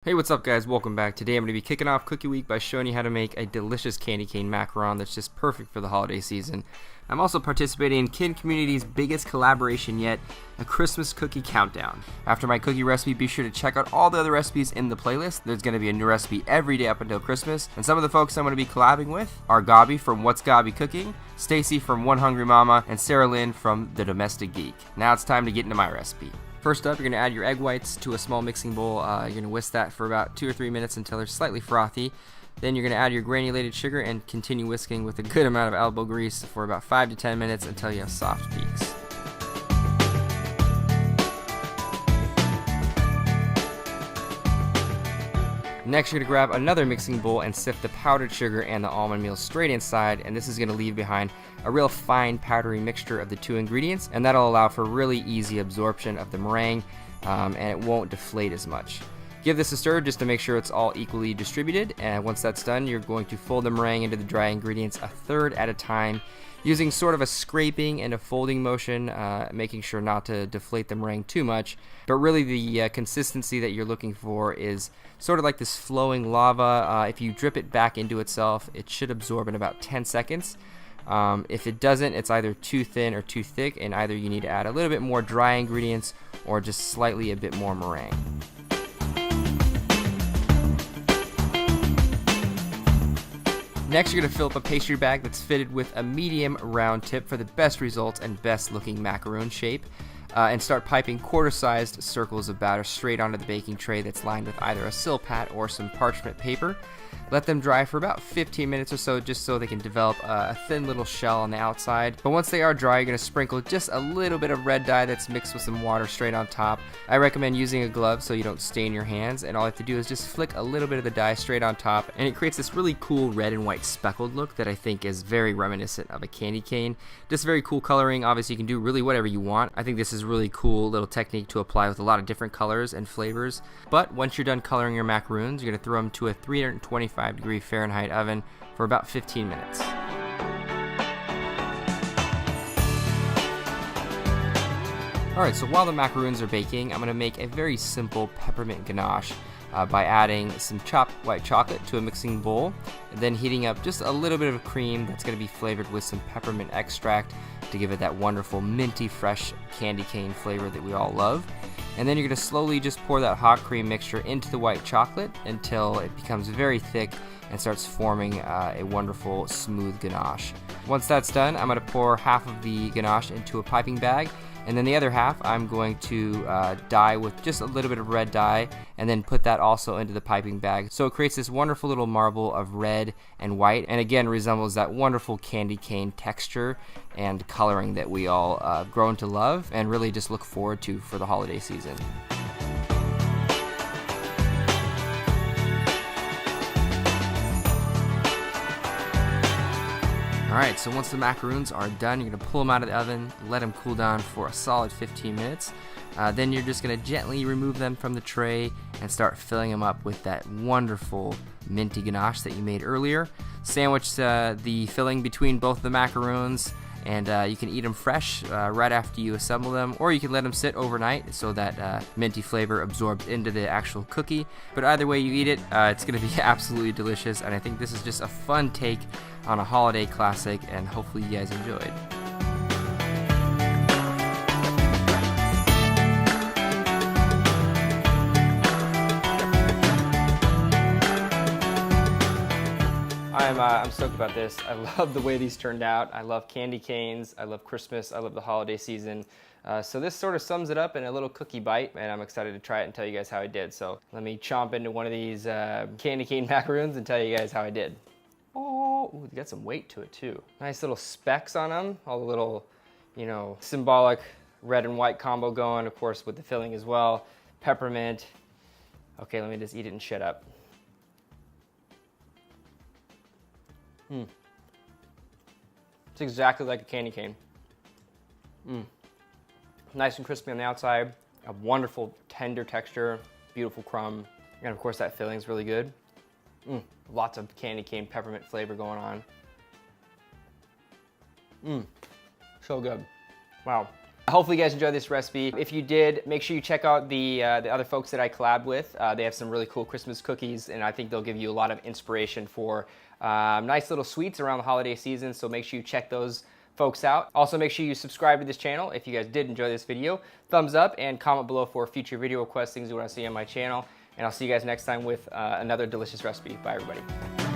Hey, what's up guys? Welcome back. Today I'm going to be kicking off Cookie Week by showing you how to make a delicious candy cane macaron that's just perfect for the holiday season. I'm also participating in Kin Community's biggest collaboration yet, a Christmas cookie countdown. After my cookie recipe, be sure to check out all the other recipes in the playlist. There's going to be a new recipe every day up until Christmas, and some of the folks I'm going to be collabing with are Gabi from What's Gabi Cooking, Stacy from One Hungry Mama, and Sarah Lynn from The Domestic Geek. Now it's time to get into my recipe. First up, you're going to add your egg whites to a small mixing bowl. You're going to whisk that for about 2 or 3 minutes until they're slightly frothy. Then you're going to add your granulated sugar and continue whisking with a good amount of elbow grease for about 5 to 10 minutes until you have soft peaks. Next, you're going to grab another mixing bowl and sift the powdered sugar and the almond meal straight inside, and this is going to leave behind a real fine powdery mixture of the two ingredients, and that'll allow for really easy absorption of the meringue, and it won't deflate as much. Give this a stir just to make sure it's all equally distributed, and once that's done, you're going to fold the meringue into the dry ingredients a third at a time, using sort of a scraping and a folding motion, making sure not to deflate the meringue too much. But really the consistency that you're looking for is sort of like this flowing lava. If you drip it back into itself, it should absorb in about 10 seconds. If it doesn't, it's either too thin or too thick, and either you need to add a little bit more dry ingredients or just slightly a bit more meringue. Next, you're going to fill up a pastry bag that's fitted with a medium round tip for the best results and best looking macaroon shape, and start piping quarter-sized circles of batter straight onto the baking tray that's lined with either a silpat or some parchment paper. Let them dry for about 15 minutes or so, just so they can develop a thin little shell on the outside. But once they are dry, you're going to sprinkle just a little bit of red dye that's mixed with some water straight on top. I recommend using a glove so you don't stain your hands, and all you have to do is just flick a little bit of the dye straight on top, and it creates this really cool red and white speckled look that I think is very reminiscent of a candy cane. Just very cool coloring. Obviously you can do really whatever you want. I think this is a really cool little technique to apply with a lot of different colors and flavors. But once you're done coloring your macaroons, you're going to throw them to a 325-degree Fahrenheit oven for about 15 minutes. Alright, so while the macaroons are baking, I'm going to make a very simple peppermint ganache by adding some chopped white chocolate to a mixing bowl, and then heating up just a little bit of cream that's going to be flavored with some peppermint extract to give it that wonderful minty fresh candy cane flavor that we all love. And then you're going to slowly just pour that hot cream mixture into the white chocolate until it becomes very thick and starts forming a wonderful smooth ganache. Once that's done, I'm going to pour half of the ganache into a piping bag, and then the other half I'm going to dye with just a little bit of red dye, and then put that also into the piping bag. So it creates this wonderful little marble of red and white, and again resembles that wonderful candy cane texture and coloring that we all grown to love and really just look forward to for the holiday season. Alright, so once the macaroons are done, you're going to pull them out of the oven, let them cool down for a solid 15 minutes. Then you're just going to gently remove them from the tray and start filling them up with that wonderful minty ganache that you made earlier. Sandwich the filling between both the macaroons, and you can eat them fresh right after you assemble them, or you can let them sit overnight so that minty flavor absorbs into the actual cookie. But either way you eat it, it's going to be absolutely delicious, and I think this is just a fun take on a holiday classic, and hopefully you guys enjoyed. I'm stoked about this. I love the way these turned out. I love candy canes. I love Christmas. I love the holiday season. So this sort of sums it up in a little cookie bite, and I'm excited to try it and tell you guys how I did. So let me chomp into one of these candy cane macaroons and tell you guys how I did. Oh, ooh, they got some weight to it too. Nice little specks on them. All the little, you know, symbolic red and white combo going, of course, with the filling as well. Peppermint. Okay, let me just eat it and shut up. It's exactly like a candy cane. Nice and crispy on the outside, a wonderful tender texture, beautiful crumb, and of course that filling is really good. Lots of candy cane peppermint flavor going on. So good. Wow. Hopefully you guys enjoyed this recipe. If you did, make sure you check out the other folks that I collabed with. They have some really cool Christmas cookies, and I think they'll give you a lot of inspiration for nice little sweets around the holiday season, so make sure you check those folks out. Also, make sure you subscribe to this channel if you guys did enjoy this video. Thumbs up and comment below for future video requests, things you want to see on my channel. And I'll see you guys next time with another delicious recipe. Bye, everybody.